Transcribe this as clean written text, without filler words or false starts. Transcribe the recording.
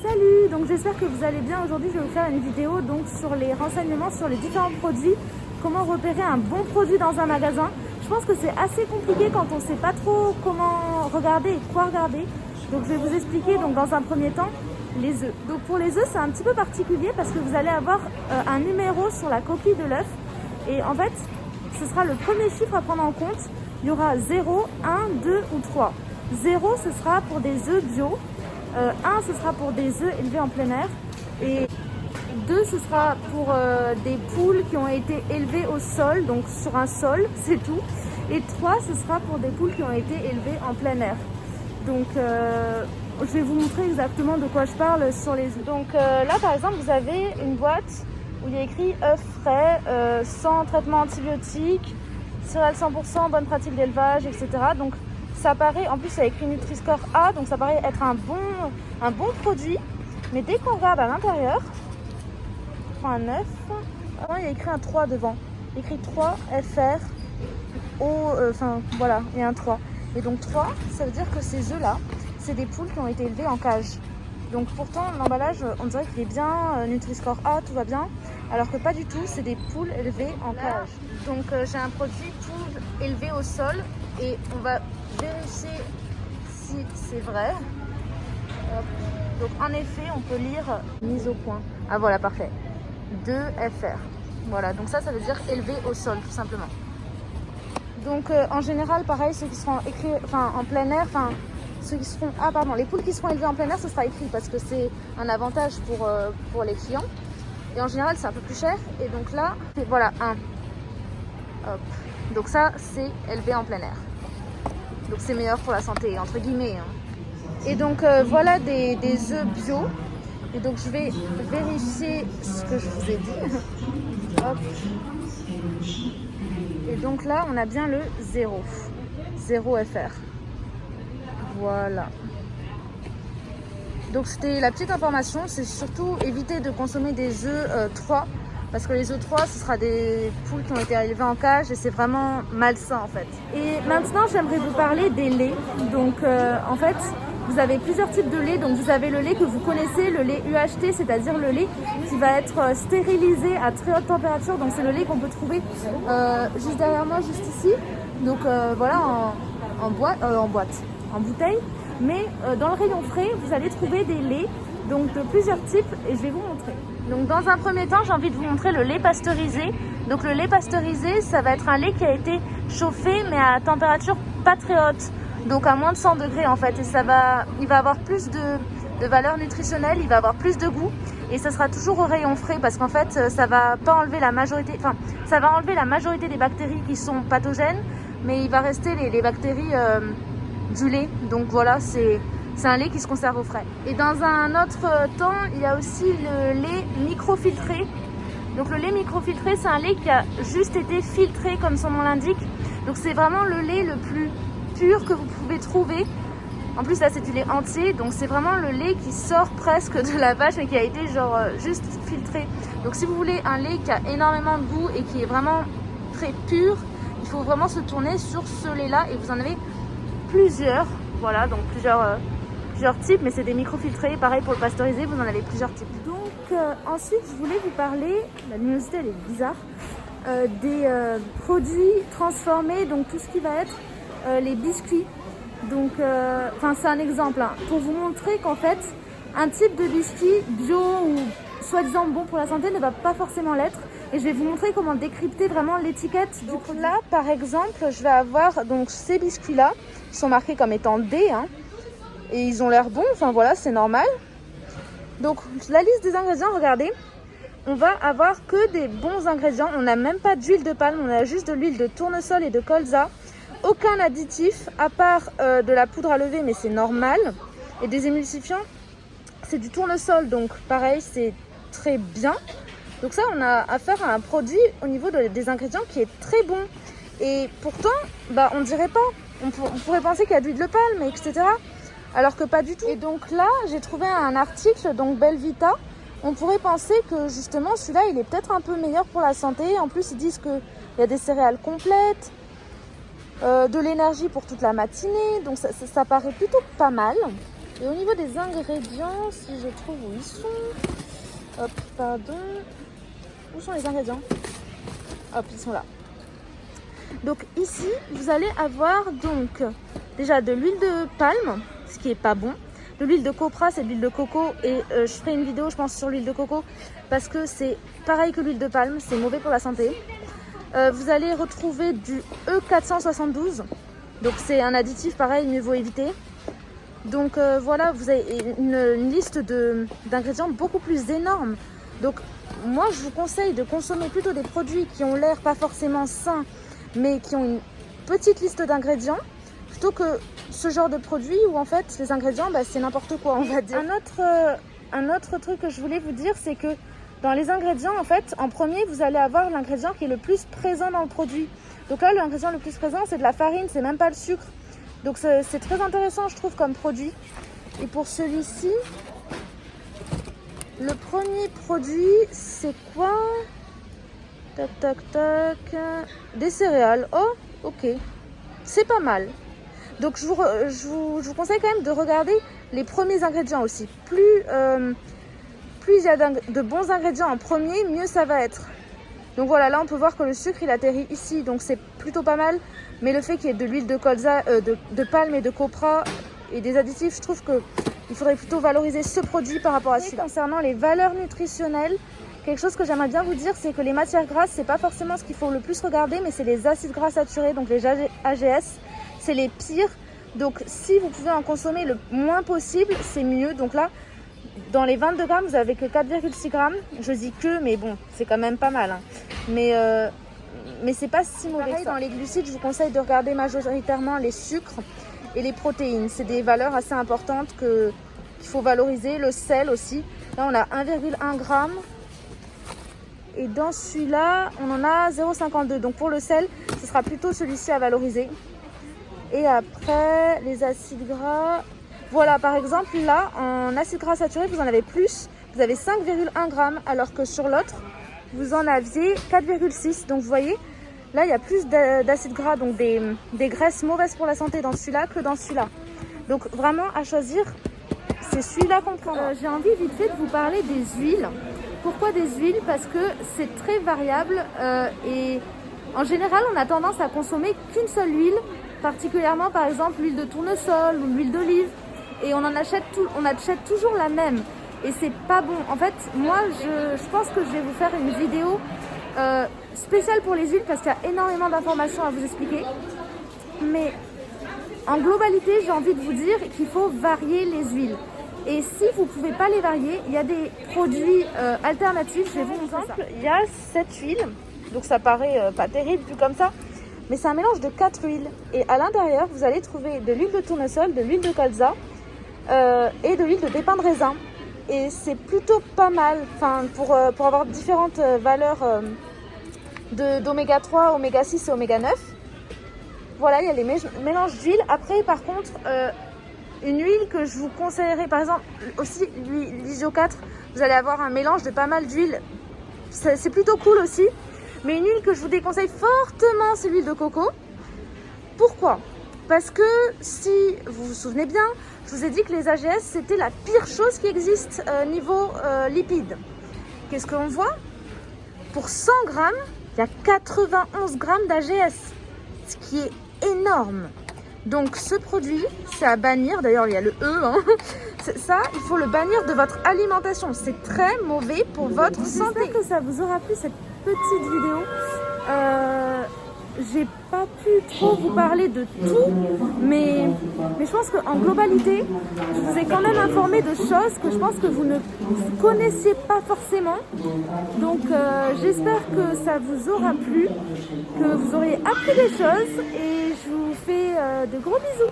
Salut, donc j'espère que vous allez bien. Aujourd'hui je vais vous faire une vidéo donc sur les renseignements sur les différents produits, comment repérer un bon produit dans un magasin. Je pense que c'est assez compliqué quand on ne sait pas trop comment regarder et quoi regarder. Donc je vais vous expliquer donc dans un premier temps les œufs. Donc pour les œufs c'est un petit peu particulier parce que vous allez avoir un numéro sur la coquille de l'œuf et en fait ce sera le premier chiffre à prendre en compte. Il y aura 0, 1, 2 ou 3. 0 ce sera pour des œufs bio. 1 ce sera pour des œufs élevés en plein air et 2 ce sera pour des poules qui ont été élevées au sol, donc sur un sol, c'est tout. Et 3 ce sera pour des poules qui ont été élevées en plein air. Donc je vais vous montrer exactement de quoi je parle sur les œufs. Donc là par exemple vous avez une boîte où il y a écrit œufs frais, sans traitement antibiotique, céréales 100%, bonne pratique d'élevage, etc. Donc ça paraît, en plus il y a écrit Nutri-Score A, donc ça paraît être un bon produit. Mais dès qu'on regarde à l'intérieur, je prends un 9, il y a écrit un 3 devant. Il y a écrit 3 FR, enfin voilà, il y a un 3. Et donc 3, ça veut dire que ces œufs-là, c'est des poules qui ont été élevées en cage. Donc pourtant l'emballage, on dirait qu'il est bien, Nutri-Score A, tout va bien. Alors que pas du tout, c'est des poules élevées en cage. Donc j'ai un produit poules élevées au sol et on va vérifier si c'est vrai. Hop. Donc en effet, on peut lire mise au point. Ah voilà, parfait. 2 FR. Voilà, donc ça veut dire élevé au sol, tout simplement. Donc en général, pareil, ceux qui seront écrits, en plein air, ceux qui seront, les poules qui seront élevées en plein air, ce sera écrit parce que c'est un avantage pour les clients. Et en général, c'est un peu plus cher. Et donc là, voilà, 1. Hop. Donc ça, c'est élevé en plein air. Donc c'est meilleur pour la santé, entre guillemets. Et donc voilà des œufs bio. Et donc je vais vérifier ce que je vous ai dit. Hop. Et donc là, on a bien le 0. 0 FR. Voilà. Donc c'était la petite information, c'est surtout éviter de consommer des œufs 3 parce que les œufs 3 ce sera des poules qui ont été élevées en cage et c'est vraiment malsain en fait. Et maintenant j'aimerais vous parler des laits. Donc en fait vous avez plusieurs types de lait. Donc vous avez le lait que vous connaissez, le lait UHT, c'est-à-dire le lait qui va être stérilisé à très haute température. Donc c'est le lait qu'on peut trouver juste derrière moi, juste ici. Donc voilà en bouteille. Mais dans le rayon frais, vous allez trouver des laits donc de plusieurs types et je vais vous montrer. Donc dans un premier temps, j'ai envie de vous montrer le lait pasteurisé. Donc le lait pasteurisé, ça va être un lait qui a été chauffé mais à température pas très haute. Donc à moins de 100 degrés en fait. Et il va avoir plus de valeur nutritionnelle, il va avoir plus de goût. Et ça sera toujours au rayon frais parce qu'en fait, ça va pas enlever la majorité, ça va enlever la majorité des bactéries qui sont pathogènes. Mais il va rester les bactéries du lait, donc voilà, c'est un lait qui se conserve au frais. Et dans un autre temps, il y a aussi le lait microfiltré. Donc le lait microfiltré, c'est un lait qui a juste été filtré comme son nom l'indique. Donc c'est vraiment le lait le plus pur que vous pouvez trouver. En plus là c'est du lait entier, donc c'est vraiment le lait qui sort presque de la vache mais qui a été juste filtré. Donc si vous voulez un lait qui a énormément de goût et qui est vraiment très pur, il faut vraiment se tourner sur ce lait là et vous en avez plusieurs, voilà, donc plusieurs types, mais c'est des microfiltrés. Pareil pour le pasteurisé, vous en avez plusieurs types. Donc ensuite, je voulais vous parler, la luminosité elle est bizarre, des produits transformés, donc tout ce qui va être les biscuits. Donc, c'est un exemple, pour vous montrer qu'en fait, un type de biscuit bio ou soi-disant bon pour la santé ne va pas forcément l'être. Et je vais vous montrer comment décrypter vraiment l'étiquette du produit. Là, par exemple, je vais avoir donc ces biscuits-là, qui sont marqués comme étant D, et ils ont l'air bons, voilà, c'est normal. Donc, la liste des ingrédients, regardez, on va avoir que des bons ingrédients. On n'a même pas d'huile de palme, on a juste de l'huile de tournesol et de colza. Aucun additif, à part de la poudre à lever, mais c'est normal. Et des émulsifiants, c'est du tournesol, donc pareil, c'est très bien. Donc ça, on a affaire à un produit au niveau des ingrédients qui est très bon. Et pourtant, on dirait pas. On pourrait penser qu'il y a de l'huile de palme, etc. Alors que pas du tout. Et donc là, j'ai trouvé un article, donc Belvita. On pourrait penser que justement, celui-là, il est peut-être un peu meilleur pour la santé. En plus, ils disent qu'il y a des céréales complètes, de l'énergie pour toute la matinée. Donc ça paraît plutôt pas mal. Et au niveau des ingrédients, si je trouve où ils sont, hop, pardon, où sont les ingrédients? Hop, ils sont là. Donc ici, vous allez avoir donc déjà de l'huile de palme, ce qui est pas bon. De l'huile de copra, c'est de l'huile de coco et je ferai une vidéo, je pense, sur l'huile de coco parce que c'est pareil que l'huile de palme, c'est mauvais pour la santé. Vous allez retrouver du E472, donc c'est un additif pareil, mieux vaut éviter. Donc voilà, vous avez une liste d'ingrédients beaucoup plus énorme. Donc moi, je vous conseille de consommer plutôt des produits qui ont l'air pas forcément sains, mais qui ont une petite liste d'ingrédients, plutôt que ce genre de produit où en fait les ingrédients, bah, c'est n'importe quoi, on va dire. Un autre truc que je voulais vous dire, c'est que dans les ingrédients, en fait, en premier, vous allez avoir l'ingrédient qui est le plus présent dans le produit. Donc là, l'ingrédient le plus présent, c'est de la farine, c'est même pas le sucre. Donc c'est très intéressant, je trouve, comme produit. Et pour celui-ci, le premier produit, c'est quoi? Tac, tac, tac. Des céréales. Oh, ok. C'est pas mal. Donc je vous conseille quand même de regarder les premiers ingrédients aussi. Plus il y a de bons ingrédients en premier, mieux ça va être. Donc voilà, là on peut voir que le sucre il atterrit ici, donc c'est plutôt pas mal. Mais le fait qu'il y ait de l'huile de colza, de palme et de copra et des additifs, je trouve qu'il faudrait plutôt valoriser ce produit par rapport à celui-là. Concernant les valeurs nutritionnelles, quelque chose que j'aimerais bien vous dire, c'est que les matières grasses, c'est pas forcément ce qu'il faut le plus regarder, mais c'est les acides gras saturés, donc les AGS, c'est les pires. Donc si vous pouvez en consommer le moins possible, c'est mieux. Donc là, dans les 22 grammes, vous n'avez que 4,6 grammes. Je dis que, mais bon, c'est quand même pas mal. Hein. Mais c'est pas si mauvais que ça. Dans les glucides, je vous conseille de regarder majoritairement les sucres et les protéines. C'est des valeurs assez importantes qu'il faut valoriser. Le sel aussi. Là, on a 1,1 g. Et dans celui-là, on en a 0,52. Donc pour le sel, ce sera plutôt celui-ci à valoriser. Et après, les acides gras. Voilà, par exemple, là, en acides gras saturés, vous en avez plus. Vous avez 5,1 g, alors que sur l'autre, vous en aviez 4,6. Donc vous voyez, là, il y a plus d'acides gras, donc des graisses mauvaises pour la santé dans celui-là que dans celui-là. Donc vraiment, à choisir, c'est celui-là qu'on prend. J'ai envie vite fait de vous parler des huiles. Pourquoi des huiles? Parce que c'est très variable et en général, on a tendance à consommer qu'une seule huile, particulièrement par exemple l'huile de tournesol ou l'huile d'olive, et on achète toujours la même et c'est pas bon. En fait, moi, je pense que je vais vous faire une vidéo spéciale pour les huiles parce qu'il y a énormément d'informations à vous expliquer. Mais en globalité, j'ai envie de vous dire qu'il faut varier les huiles. Et si vous ne pouvez pas les varier, il y a des produits alternatifs. Je vais vous montrer ça. Il y a cette huile, donc ça paraît pas terrible vu comme ça, mais c'est un mélange de 4 huiles. Et à l'intérieur, vous allez trouver de l'huile de tournesol, de l'huile de colza et de l'huile de pépins de raisin. Et c'est plutôt pas mal pour avoir différentes valeurs d'oméga 3, oméga 6 et oméga 9. Voilà, il y a les mélanges d'huile. Après, par contre, une huile que je vous conseillerais, par exemple, aussi l'Isio 4, vous allez avoir un mélange de pas mal d'huile. C'est plutôt cool aussi. Mais une huile que je vous déconseille fortement, c'est l'huile de coco. Pourquoi? Parce que si vous vous souvenez bien, je vous ai dit que les AGS, c'était la pire chose qui existe niveau lipides. Qu'est-ce qu'on voit? Pour 100 grammes, il y a 91 grammes d'AGS, ce qui est énorme. Donc ce produit, c'est à bannir. D'ailleurs, il y a le E. Hein. Ça, il faut le bannir de votre alimentation. C'est très mauvais pour votre santé. J'espère que ça vous aura plu cette petite vidéo. J'ai pas pu trop vous parler de tout, mais je pense qu'en globalité, je vous ai quand même informé de choses que je pense que vous ne connaissiez pas forcément. Donc j'espère que ça vous aura plu, que vous aurez appris des choses et je vous fais de gros bisous.